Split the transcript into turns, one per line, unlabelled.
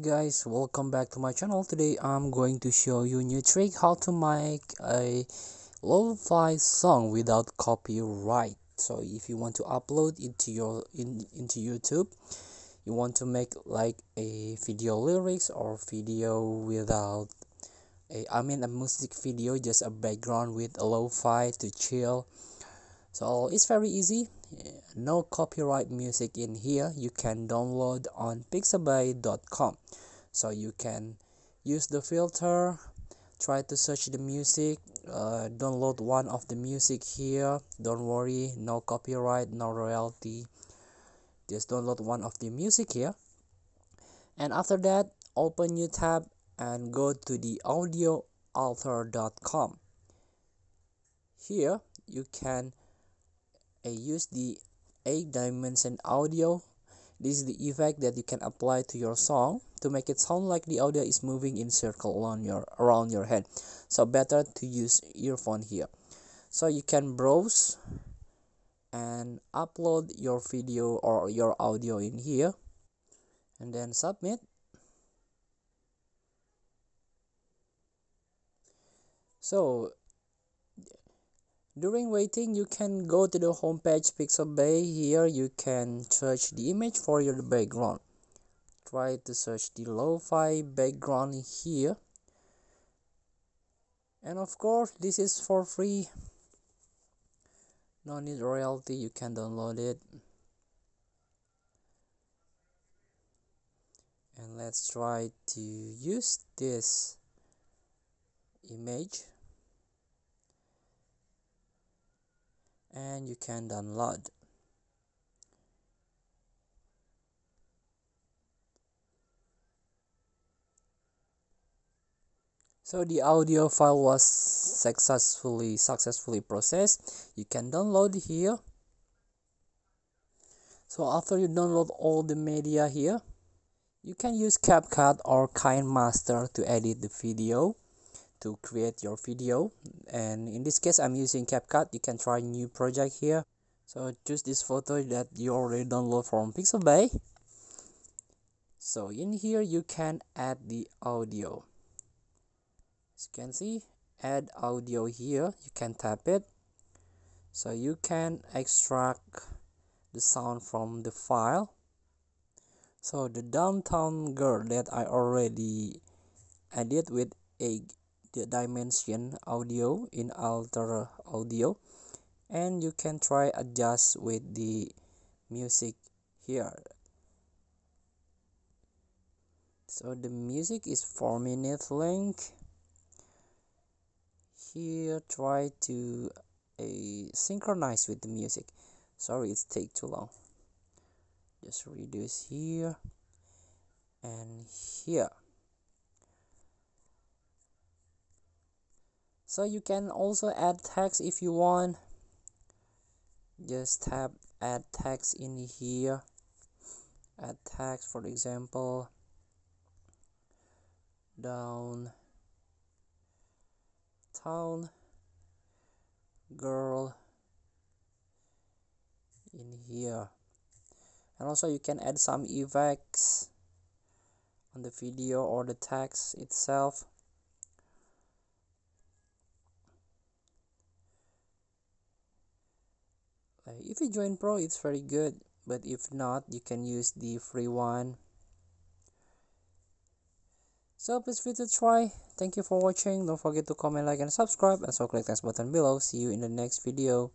Guys, welcome back to my channel. Today I'm going to show you a new trick how to make a lo-fi song without copyright. So if you want to upload into into YouTube, you want to make like a video lyrics or video without a music video, just a background with a lo-fi to chill. So it's very easy. No copyright music in here. You can download on pixabay.com. So you can use the filter, try to search the music, download one of the music here. Don't worry, no copyright, no royalty. Just download one of the music here, and after that open new tab and go to the audioauthor.com. Here you can use the 8-dimension audio. This is the effect that you can apply to your song to make it sound like the audio is moving in circle around your head. So better to use earphone here. So you can browse and upload your video or your audio in here and then submit. So during waiting, you can go to the homepage Pixabay. Here you can search the image for your background. Try to search the lo-fi background here, and of course this is for free, no need royalty. You can download it, and let's try to use this image, and you can download. So the audio file was successfully processed. You can download here. So after you download all the media here, you can use CapCut or KineMaster to edit the video, to create your video. And in this case I'm using CapCut. You can try new project here. So choose this photo that you already download from Pixabay. So in here you can add the audio. As you can see, add audio here. You can tap it, so you can extract the sound from the file. So the downtown girl that I already added with a dimension audio in alter audio, and you can try adjust with the music here. So the music is 4-minute length. Here try to synchronize with the music. Sorry, it's take too long. Just reduce here and here. So you can also add text if you want. Just tap add text in here. Add text, for example, downtown girl in here. And also you can add some effects on the video or the text itself. If you join Pro, it's very good, but if not, you can use the free one. So please feel to try. Thank you for watching. Don't forget to comment, like, and subscribe, and so click the button below. See you in the next video.